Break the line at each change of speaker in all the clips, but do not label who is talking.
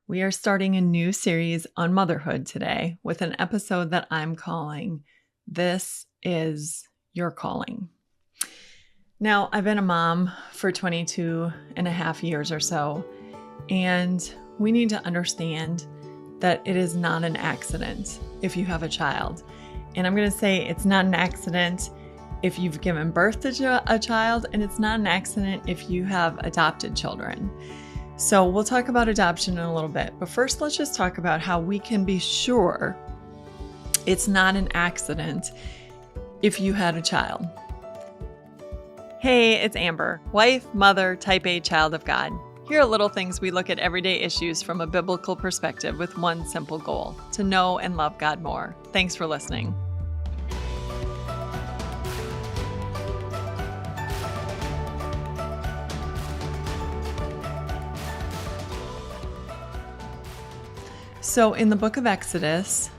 We are starting a new series on motherhood today with an episode that I'm calling This Is Your Calling. Now, I've been a mom for 22 and a half years or so, and we need to understand that it is not an accident if you have a child. And I'm going to say it's not an accident if you've given birth to a child, and it's not an accident if you have adopted children. So we'll talk about adoption in a little bit, but first let's just talk about how we can be sure it's not an accident if you had a child. Hey, it's Amber, wife, mother, type A child of God. Here are little things we look at everyday issues from a biblical perspective with one simple goal: to know and love God more. Thanks for listening. So in the book of Exodus,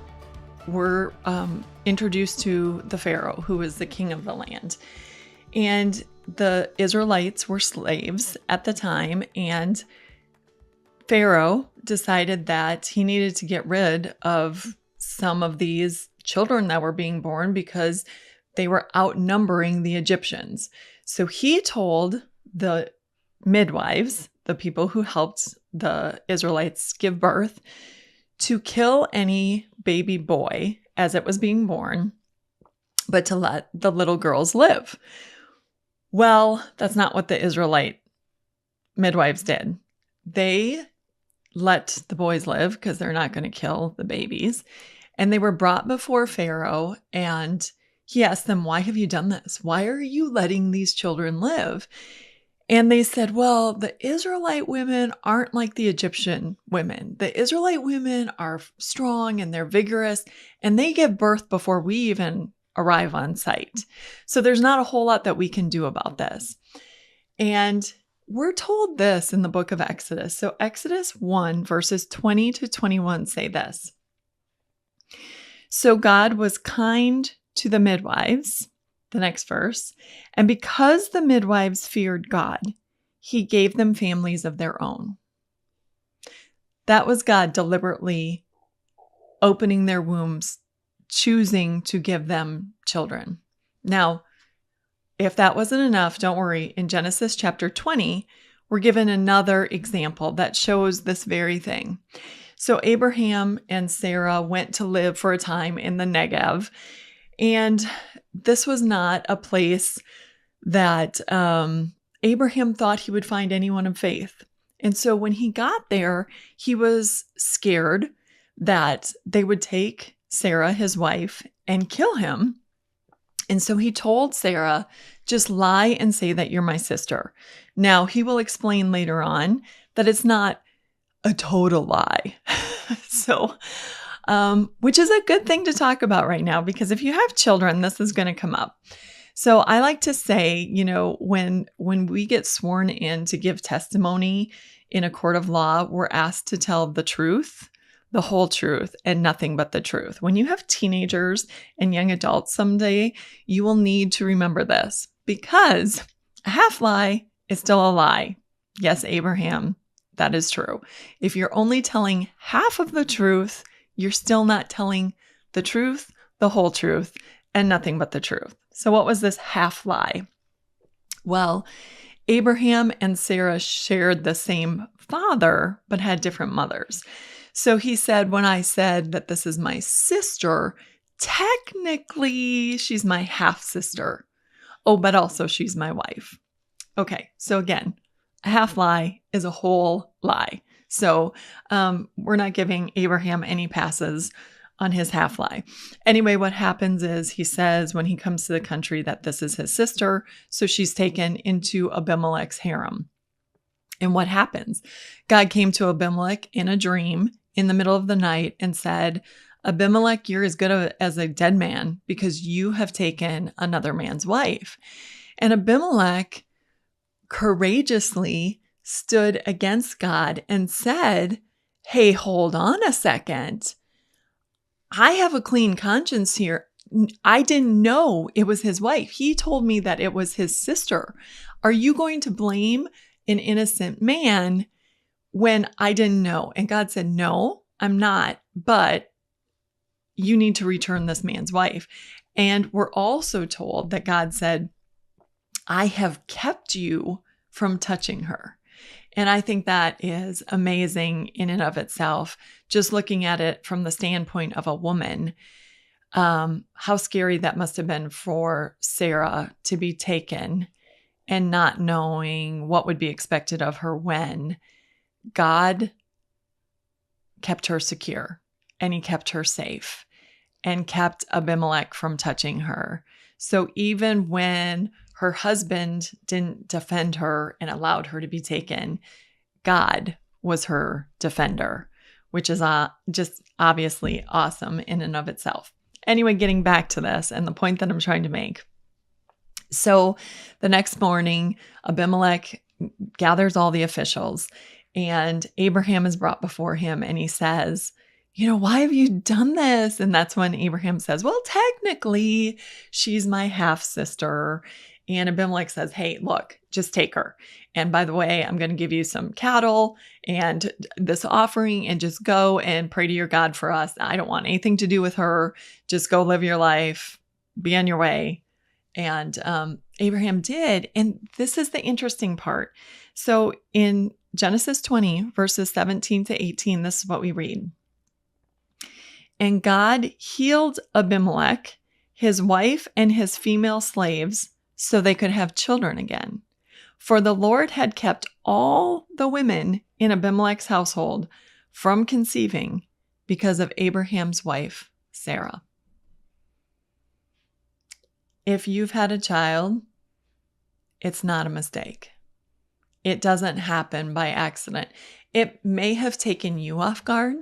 we're introduced to the Pharaoh, who is the king of the land. And the Israelites were slaves at the time, and Pharaoh decided that he needed to get rid of some of these children that were being born because they were outnumbering the Egyptians. So he told the midwives, the people who helped the Israelites give birth, to kill any baby boy as it was being born, but to let the little girls live. Well, that's not what the Israelite midwives did. They let the boys live because they're not going to kill the babies. And they were brought before Pharaoh, and he asked them, "Why have you done this? Why are you letting these children live?" And they said, "Well, the Israelite women aren't like the Egyptian women. The Israelite women are strong and they're vigorous, and they give birth before we even arrive on site. So there's not a whole lot that we can do about this." And we're told this in the book of Exodus. So Exodus 1 verses 20 to 21 say this: "So God was kind to the midwives," the next verse, "and because the midwives feared God, he gave them families of their own." That was God deliberately opening their wombs, choosing to give them children. Now, if that wasn't enough, don't worry. In Genesis chapter 20, we're given another example that shows this very thing. So Abraham and Sarah went to live for a time in the Negev, and this was not a place that Abraham thought he would find anyone of faith. And so when he got there, he was scared that they would take Sarah, his wife, and kill him. And so he told Sarah, "Just lie and say that you're my sister." Now, he will explain later on that it's not a total lie. Which is a good thing to talk about right now, because if you have children, this is going to come up. So I like to say, when we get sworn in to give testimony in a court of law, we're asked to tell the truth, the whole truth, and nothing but the truth. When you have teenagers and young adults someday, you will need to remember this, because a half lie is still a lie. Yes, Abraham, that is true. If you're only telling half of the truth, you're still not telling the truth, the whole truth, and nothing but the truth. So what was this half lie? Well, Abraham and Sarah shared the same father, but had different mothers. So he said, when I said that this is my sister, technically she's my half sister. Oh, but also she's my wife. Okay, so again, a half lie is a whole lie. So we're not giving Abraham any passes on his half lie. Anyway, what happens is he says when he comes to the country that this is his sister, so she's taken into Abimelech's harem. And what happens? God came to Abimelech in a dream in the middle of the night and said, "Abimelech, you're as good as a dead man because you have taken another man's wife." And Abimelech courageously stood against God and said, "Hey, hold on a second. I have a clean conscience here. I didn't know it was his wife. He told me that it was his sister. Are you going to blame an innocent man when I didn't know. And God said, no, I'm not, but you need to return this man's wife. And we're also told that God said, I have kept you from touching her. And I think that is amazing in and of itself, just looking at it from the standpoint of a woman. How scary that must have been for Sarah to be taken and not knowing what would be expected of her when God kept her secure and he kept her safe and kept Abimelech from touching her. So even when her husband didn't defend her and allowed her to be taken, God was her defender, which is just obviously awesome in and of itself. Anyway, getting back to this and the point that I'm trying to make. So the next morning, Abimelech gathers all the officials and Abraham is brought before him and he says, why have you done this? And that's when Abraham says, well, technically she's my half sister. And Abimelech says, hey, look, just take her. And by the way, I'm going to give you some cattle and this offering and just go and pray to your God for us. I don't want anything to do with her. Just go live your life, be on your way. And Abraham did. And this is the interesting part. So in Genesis 20, verses 17 to 18, this is what we read. And God healed Abimelech, his wife, and his female slaves so they could have children again. For the Lord had kept all the women in Abimelech's household from conceiving because of Abraham's wife, Sarah. If you've had a child, it's not a mistake. It doesn't happen by accident. It may have taken you off guard.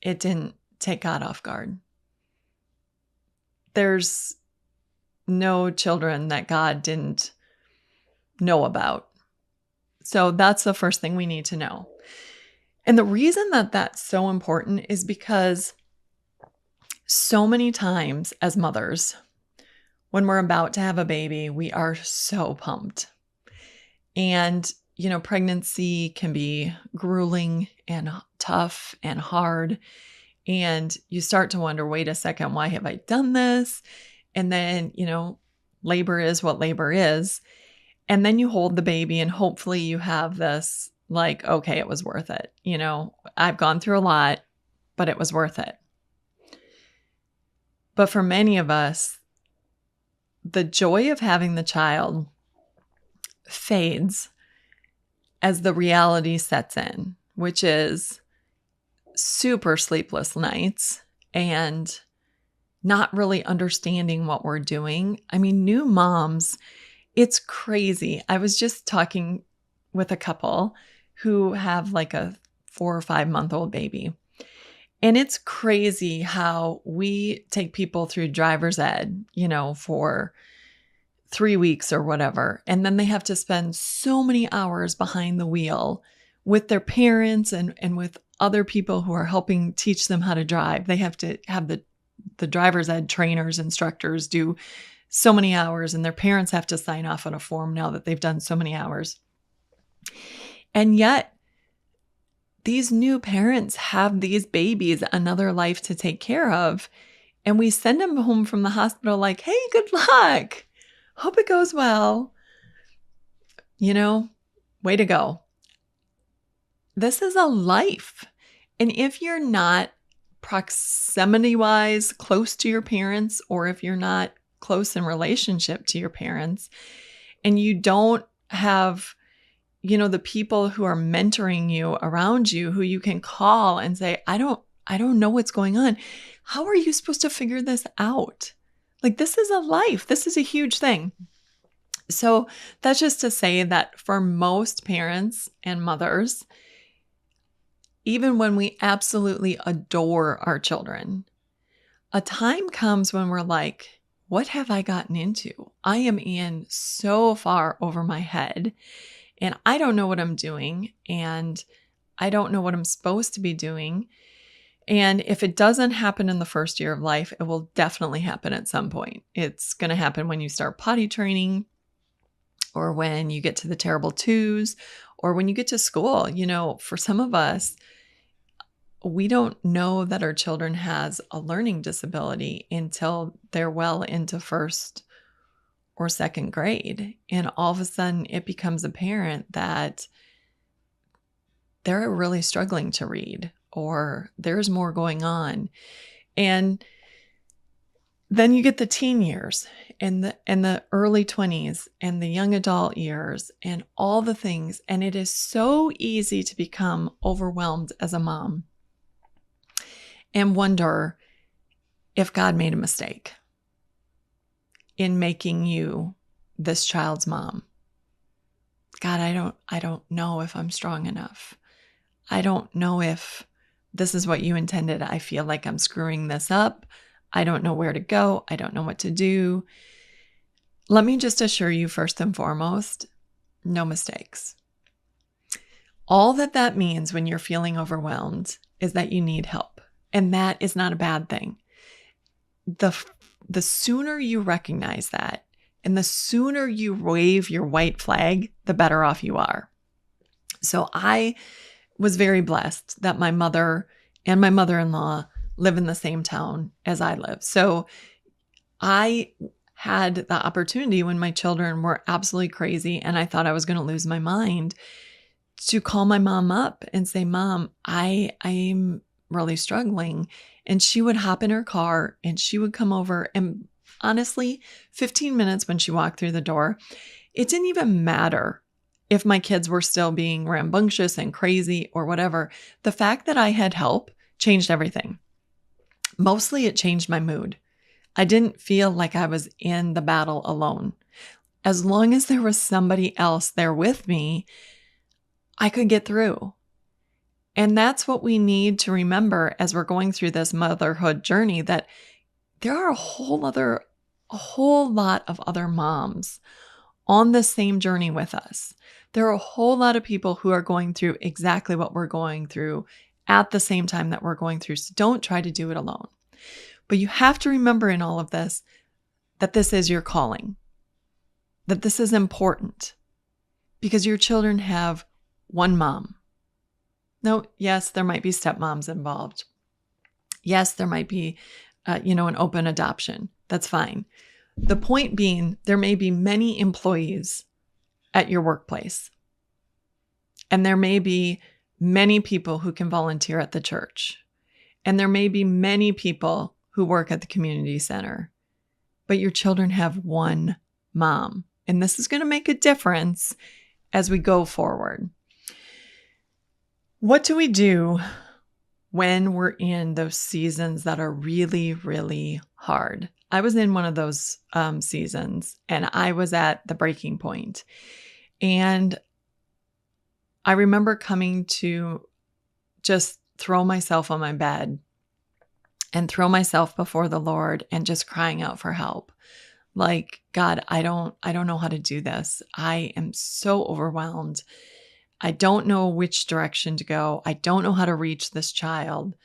It didn't take God off guard. There's no children that God didn't know about. So that's the first thing we need to know. And the reason that that's so important is because so many times as mothers, when we're about to have a baby, we are so pumped. And, pregnancy can be grueling and tough and hard. And you start to wonder, wait a second, why have I done this? And then, labor is what labor is. And then you hold the baby and hopefully you have this like, okay, it was worth it. I've gone through a lot, but it was worth it. But for many of us, the joy of having the child fades as the reality sets in, which is super sleepless nights and not really understanding what we're doing. I mean, new moms, it's crazy. I was just talking with a couple who have like a 4 or 5 month old baby. And it's crazy how we take people through driver's ed, for 3 weeks or whatever. And then they have to spend so many hours behind the wheel with their parents and with other people who are helping teach them how to drive. They have to have the driver's ed trainers, instructors do so many hours, and their parents have to sign off on a form now that they've done so many hours. And yet, these new parents have these babies, another life to take care of, and we send them home from the hospital like, hey, good luck. Hope it goes well. Way to go. This is a life. And if you're not proximity-wise close to your parents, or if you're not close in relationship to your parents, and you don't have, the people who are mentoring you around you who you can call and say, I don't know what's going on. How are you supposed to figure this out? Like, this is a life. This is a huge thing. So that's just to say that for most parents and mothers, even when we absolutely adore our children, a time comes when we're like, what have I gotten into? I am in so far over my head and I don't know what I'm doing and I don't know what I'm supposed to be doing. And if it doesn't happen in the first year of life, it will definitely happen at some point. It's going to happen when you start potty training, or when you get to the terrible twos, or when you get to school, for some of us, we don't know that our children has a learning disability until they're well into first or second grade. And all of a sudden it becomes apparent that they're really struggling to read, or there's more going on. And then you get the teen years and the early 20s and the young adult years and all the things. And it is so easy to become overwhelmed as a mom and wonder if God made a mistake in making you this child's mom. God, I don't know if I'm strong enough. I don't know if this is what you intended. I feel like I'm screwing this up. I don't know where to go. I don't know what to do. Let me just assure you, first and foremost, no mistakes. All that means when you're feeling overwhelmed is that you need help. And that is not a bad thing. The sooner you recognize that, and the sooner you wave your white flag, the better off you are. So I was very blessed that my mother and my mother-in-law live in the same town as I live. So I had the opportunity when my children were absolutely crazy and I thought I was going to lose my mind to call my mom up and say, Mom, I'm really struggling. And she would hop in her car and she would come over, and honestly, 15 minutes when she walked through the door, it didn't even matter if my kids were still being rambunctious and crazy or whatever. The fact that I had help changed everything. Mostly it changed my mood. I didn't feel like I was in the battle alone. As long as there was somebody else there with me, I could get through. And that's what we need to remember as we're going through this motherhood journey, that there are a whole lot of other moms on the same journey with us. There are a whole lot of people who are going through exactly what we're going through at the same time that we're going through. So don't try to do it alone. But you have to remember in all of this that this is your calling, that this is important, because your children have one mom. No, yes, there might be stepmoms involved. Yes, there might be, an open adoption. That's fine. The point being, there may be many employees at your workplace, and there may be many people who can volunteer at the church, and there may be many people who work at the community center, but your children have one mom, and this is going to make a difference as we go forward. What do we do when we're in those seasons that are really, really hard? I was in one of those seasons, and I was at the breaking point. And I remember coming to just throw myself on my bed and throw myself before the Lord and just crying out for help. Like, God, I don't know how to do this. I am so overwhelmed. I don't know which direction to go. I don't know how to reach this child.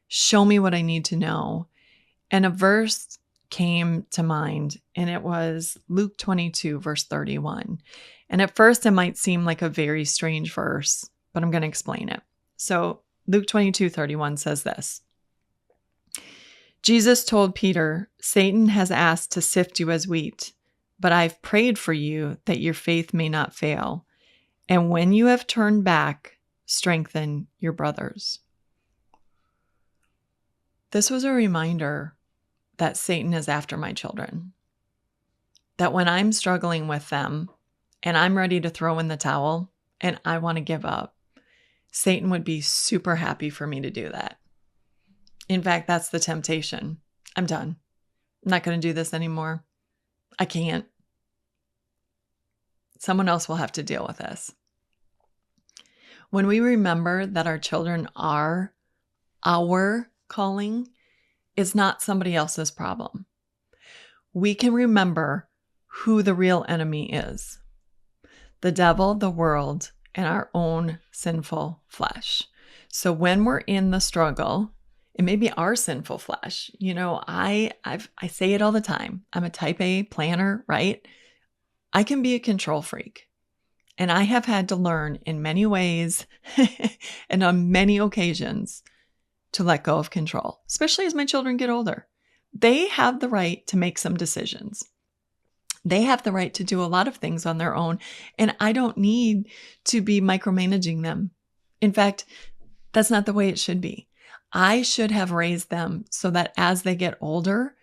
Show me what I need to know. And a verse came to mind, and it was Luke 22, verse 31. And at first it might seem like a very strange verse, but I'm going to explain it. So Luke 22:31 says this. Jesus told Peter, Satan has asked to sift you as wheat, but I've prayed for you that your faith may not fail. And when you have turned back, strengthen your brothers. This was a reminder that Satan is after my children. That when I'm struggling with them and I'm ready to throw in the towel and I want to give up, Satan would be super happy for me to do that. In fact, that's the temptation. I'm done. I'm not going to do this anymore. I can't. Someone else will have to deal with this. When we remember that our children are our calling, it's not somebody else's problem. We can remember who the real enemy is. The devil, the world, and our own sinful flesh. So when we're in the struggle, it may be our sinful flesh. I say it all the time. I'm a type A planner, right? I can be a control freak. And I have had to learn in many ways and on many occasions to let go of control, especially as my children get older. They have the right to make some decisions. They have the right to do a lot of things on their own, and I don't need to be micromanaging them. In fact, that's not the way it should be. I should have raised them so that as they get older,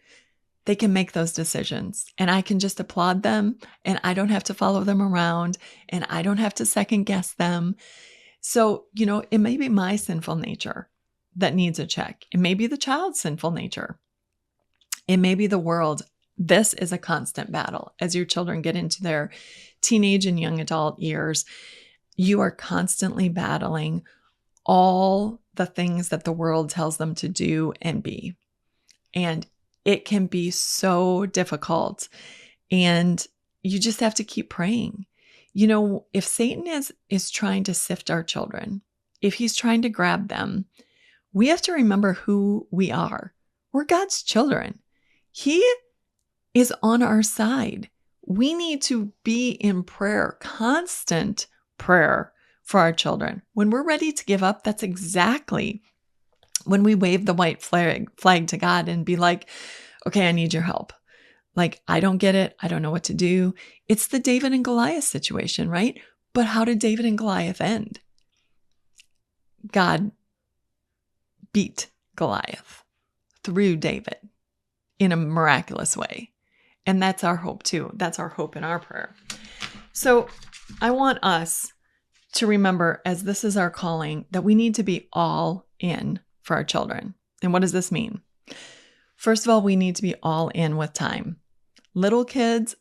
they can make those decisions, and I can just applaud them, and I don't have to follow them around, and I don't have to second guess them. So, it may be my sinful nature that needs a check. It may be the child's sinful nature. It may be the world. This is a constant battle. As your children get into their teenage and young adult years, you are constantly battling all the things that the world tells them to do and be. And it can be so difficult, and you just have to keep praying. If Satan is trying to sift our children, if he's trying to grab them, we have to remember who we are. We're God's children. He is on our side. We need to be in prayer, constant prayer for our children. When we're ready to give up, that's exactly when we wave the white flag to God and be like, okay, I need your help. Like, I don't get it. I don't know what to do. It's the David and Goliath situation, right? But how did David and Goliath end? God beat Goliath through David in a miraculous way. And that's our hope too. That's our hope in our prayer. So I want us to remember, as this is our calling, that we need to be all in for our children. And what does this mean? First of all, we need to be all in with time. Little kids,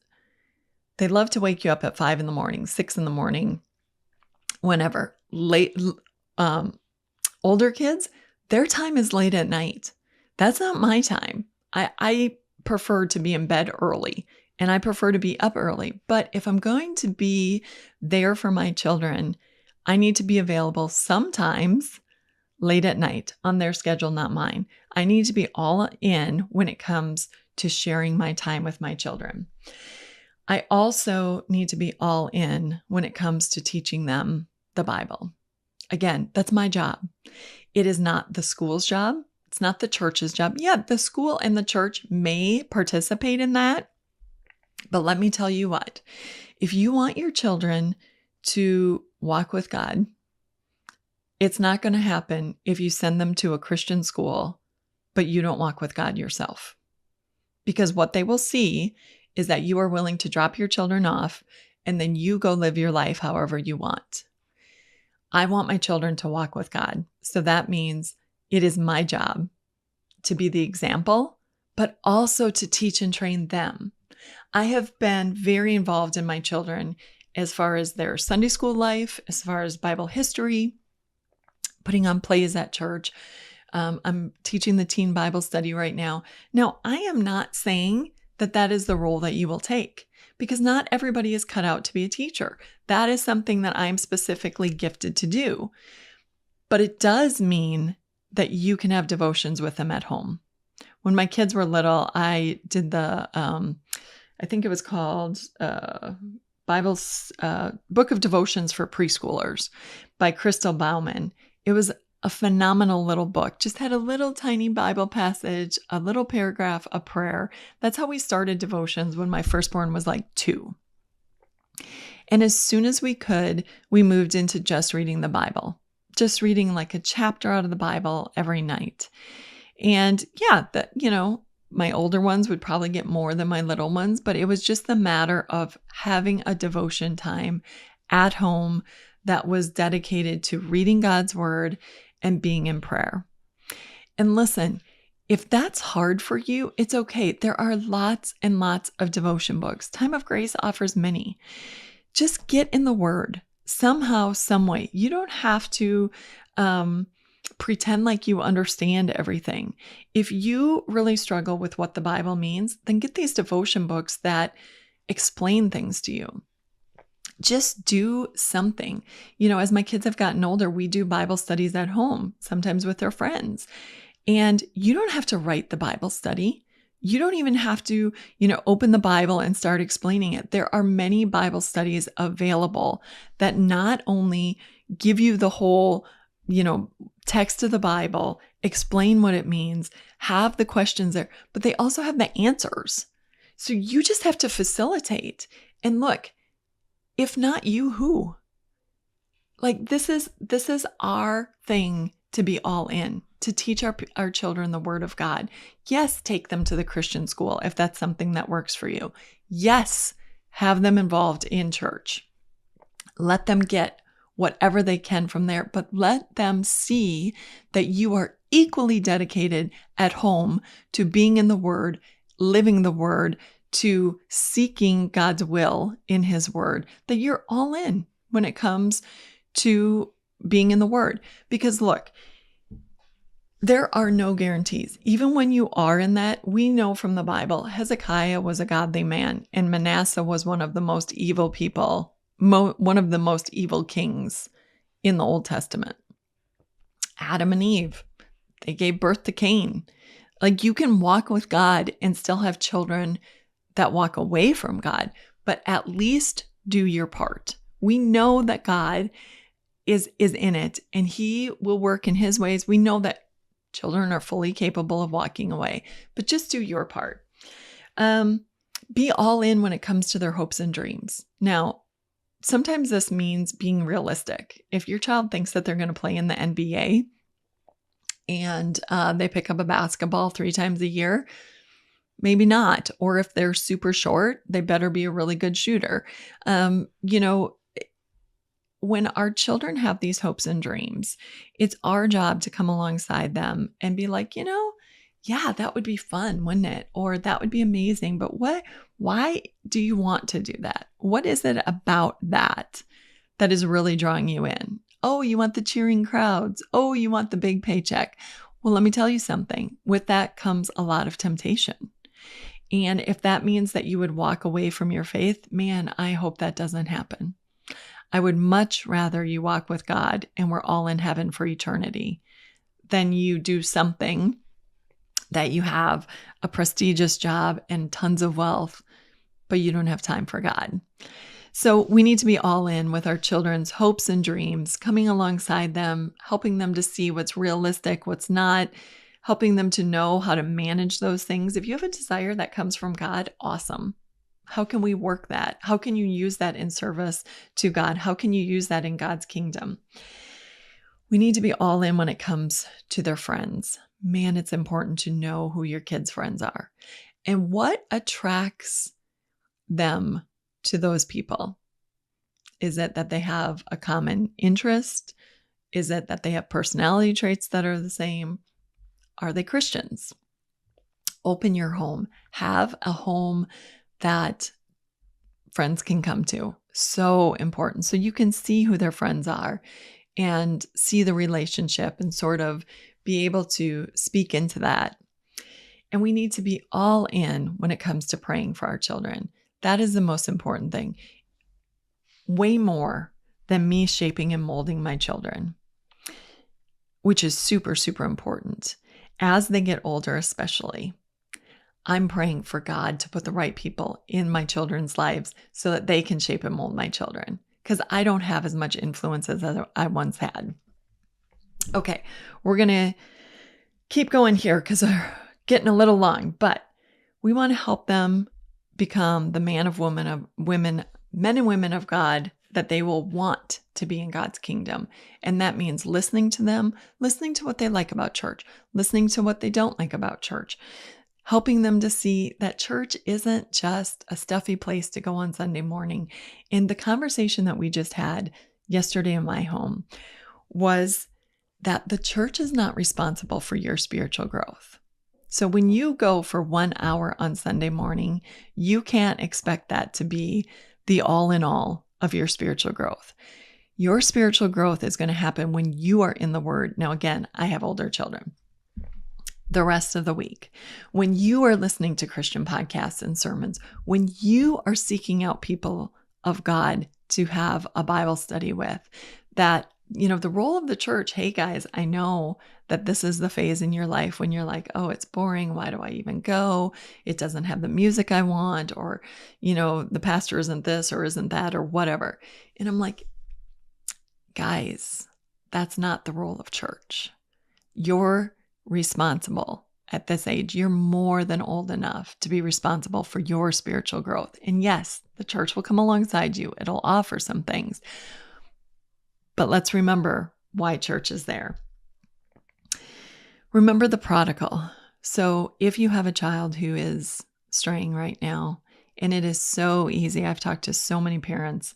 they love to wake you up at 5 a.m, 6 a.m, whenever. Older kids, their time is late at night. That's not my time. I prefer to be in bed early, and I prefer to be up early. But if I'm going to be there for my children, I need to be available sometimes late at night on their schedule, not mine. I need to be all in when it comes to sharing my time with my children. I also need to be all in when it comes to teaching them the Bible. Again, that's my job. It is not the school's job. It's not the church's job. Yeah, the school and the church may participate in that. But let me tell you what, if you want your children to walk with God, it's not going to happen if you send them to a Christian school, but you don't walk with God yourself. Because what they will see is that you are willing to drop your children off and then you go live your life however you want. I want my children to walk with God. So that means it is my job to be the example, but also to teach and train them. I have been very involved in my children as far as their Sunday school life, as far as Bible history, putting on plays at church. I'm teaching the teen Bible study right now. Now, I am not saying that that is the role that you will take, because not everybody is cut out to be a teacher. That is something that I'm specifically gifted to do. But it does mean that you can have devotions with them at home. When my kids were little, I did the, I think it was called Bible's Book of Devotions for Preschoolers by Crystal Bauman. It was a phenomenal little book. Just had a little tiny Bible passage, a little paragraph, a prayer. That's how we started devotions when my firstborn was like 2. And as soon as we could, we moved into just reading the Bible, just reading like a chapter out of the Bible every night. And yeah, my older ones would probably get more than my little ones, but it was just the matter of having a devotion time at home that was dedicated to reading God's word and being in prayer. And listen, if that's hard for you, it's okay. There are lots and lots of devotion books. Time of Grace offers many. Just get in the word somehow, some way. You don't have to pretend like you understand everything. If you really struggle with what the Bible means, then get these devotion books that explain things to you. Just do something. As my kids have gotten older, we do Bible studies at home, sometimes with their friends. And you don't have to write the Bible study. You don't even have to, open the Bible and start explaining it. There are many Bible studies available that not only give you the whole, text of the Bible, explain what it means, have the questions there, but they also have the answers. So you just have to facilitate. And look, if not you, who? Like this is our thing to be all in, to teach our children the Word of God. Yes, take them to the Christian school if that's something that works for you. Yes, have them involved in church. Let them get whatever they can from there, but let them see that you are equally dedicated at home to being in the Word, living the Word, to seeking God's will in His Word, that you're all in when it comes to being in the Word. Because look, there are no guarantees. Even when you are in that, we know from the Bible, Hezekiah was a godly man, and Manasseh was one of the most evil people, one of the most evil kings in the Old Testament. Adam and Eve, they gave birth to Cain. Like, you can walk with God and still have children that walk away from God, but at least do your part. We know that God is in it, and He will work in His ways. We know that children are fully capable of walking away, but just do your part. Be all in when it comes to their hopes and dreams. Now, sometimes this means being realistic. If your child thinks that they're going to play in the NBA and they pick up a basketball 3 times a year, maybe not. Or if they're super short, they better be a really good shooter. When our children have these hopes and dreams, it's our job to come alongside them and be like, yeah, that would be fun, wouldn't it? Or that would be amazing. But why do you want to do that? What is it about that is really drawing you in? Oh, you want the cheering crowds. Oh, you want the big paycheck. Well, let me tell you something. With that comes a lot of temptation. And if that means that you would walk away from your faith, man, I hope that doesn't happen. I would much rather you walk with God and we're all in heaven for eternity than you do something that you have a prestigious job and tons of wealth, but you don't have time for God. So we need to be all in with our children's hopes and dreams, coming alongside them, helping them to see what's realistic, what's not, helping them to know how to manage those things. If you have a desire that comes from God, awesome. How can we work that? How can you use that in service to God? How can you use that in God's kingdom? We need to be all in when it comes to their friends. Man, it's important to know who your kids' friends are and what attracts them to those people. Is it that they have a common interest? Is it that they have personality traits that are the same? Are they Christians? Open your home. Have a home that friends can come to. So important. So you can see who their friends are and see the relationship and sort of be able to speak into that. And we need to be all in when it comes to praying for our children. That is the most important thing. Way more than me shaping and molding my children, which is super, super important. As they get older, especially, I'm praying for God to put the right people in my children's lives so that they can shape and mold my children, because I don't have as much influence as I once had. Okay, we're going to keep going here because we're getting a little long, but we want to help them become the men and women of God that they will want to be in God's kingdom. And that means listening to them, listening to what they like about church, listening to what they don't like about church, helping them to see that church isn't just a stuffy place to go on Sunday morning. And the conversation that we just had yesterday in my home was that the church is not responsible for your spiritual growth. So when you go for 1 hour on Sunday morning, you can't expect that to be the all in all of your spiritual growth. Your spiritual growth is going to happen when you are in the Word. Now, again, I have older children. The rest of the week, when you are listening to Christian podcasts and sermons, when you are seeking out people of God to have a Bible study with that the role of the church, hey guys, I know that this is the phase in your life when you're like, oh, it's boring. Why do I even go? It doesn't have the music I want, or, the pastor isn't this or isn't that or whatever. And I'm like, guys, that's not the role of church. You're responsible at this age. You're more than old enough to be responsible for your spiritual growth. And yes, the church will come alongside you. It'll offer some things. But let's remember why church is there. Remember the prodigal. So if you have a child who is straying right now, and it is so easy, I've talked to so many parents,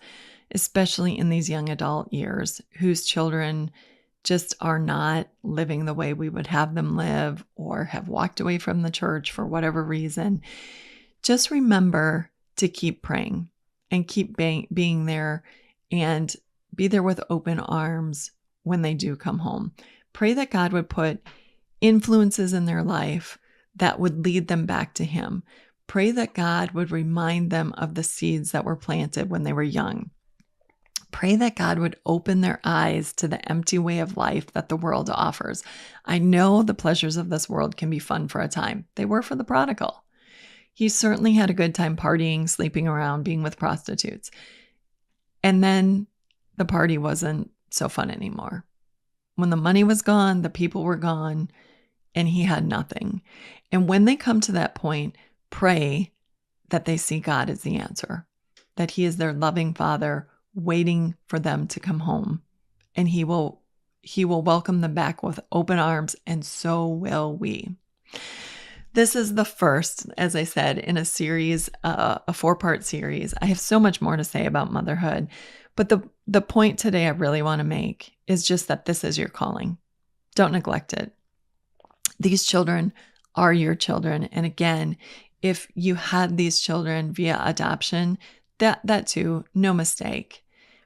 especially in these young adult years, whose children just are not living the way we would have them live, or have walked away from the church for whatever reason. Just remember to keep praying and keep being there, and be there with open arms when they do come home. Pray that God would put influences in their life that would lead them back to Him. Pray that God would remind them of the seeds that were planted when they were young. Pray that God would open their eyes to the empty way of life that the world offers. I know the pleasures of this world can be fun for a time. They were for the prodigal. He certainly had a good time partying, sleeping around, being with prostitutes. And then the party wasn't so fun anymore. When the money was gone, the people were gone, and he had nothing. And when they come to that point, pray that they see God as the answer, that He is their loving Father waiting for them to come home. And He will welcome them back with open arms, and so will we. This is the first, as I said, in a series, a 4-part series. I have so much more to say about motherhood, but the point today I really want to make is just that this is your calling. Don't neglect it. These children are your children. And again, if you had these children via adoption, that too, no mistake.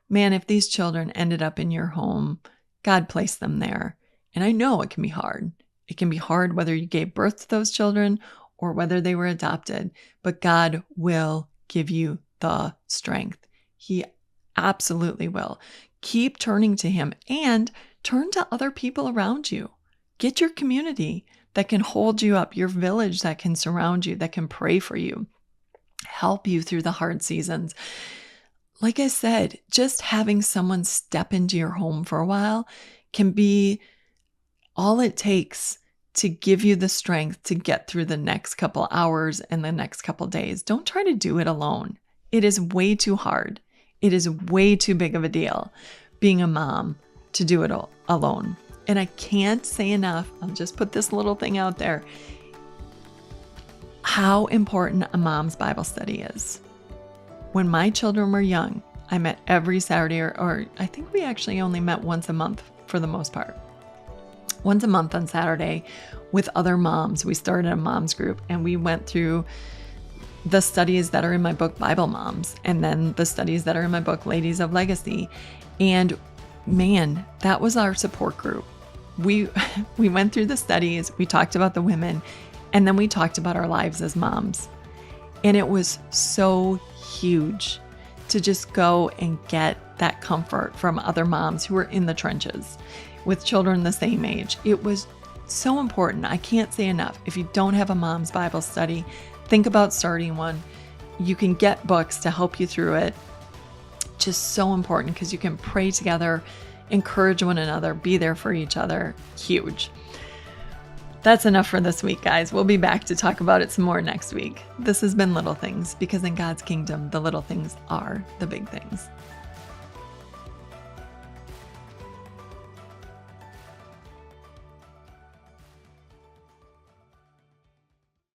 Man, if these children ended up in your home, God placed them there. And I know it can be hard. It can be hard whether you gave birth to those children or whether they were adopted, but God will give you the strength. He absolutely will. Keep turning to Him, and turn to other people around you. Get your community that can hold you up, your village that can surround you, that can pray for you, help you through the hard seasons. Like I said, just having someone step into your home for a while can be all it takes to give you the strength to get through the next couple hours and the next couple days. Don't try to do it alone. It is way too hard. It is way too big of a deal being a mom to do it alone. And I can't say enough, I'll just put this little thing out there, how important a mom's Bible study is. When my children were young, I met every Saturday, or I think we actually only met once a month for the most part. Once a month on Saturday with other moms. We started a moms group, and we went through the studies that are in my book, Bible Moms, and then the studies that are in my book, Ladies of Legacy. And man, that was our support group. We went through the studies, we talked about the women, and then we talked about our lives as moms. And it was so huge to just go and get that comfort from other moms who were in the trenches with children the same age. It was so important. I can't say enough. If you don't have a mom's Bible study, think about starting one. You can get books to help you through it. Just so important, because you can pray together, encourage one another, be there for each other. Huge. That's enough for this week, guys. We'll be back to talk about it some more next week. This has been Little Things, because in God's kingdom, the little things are the big things.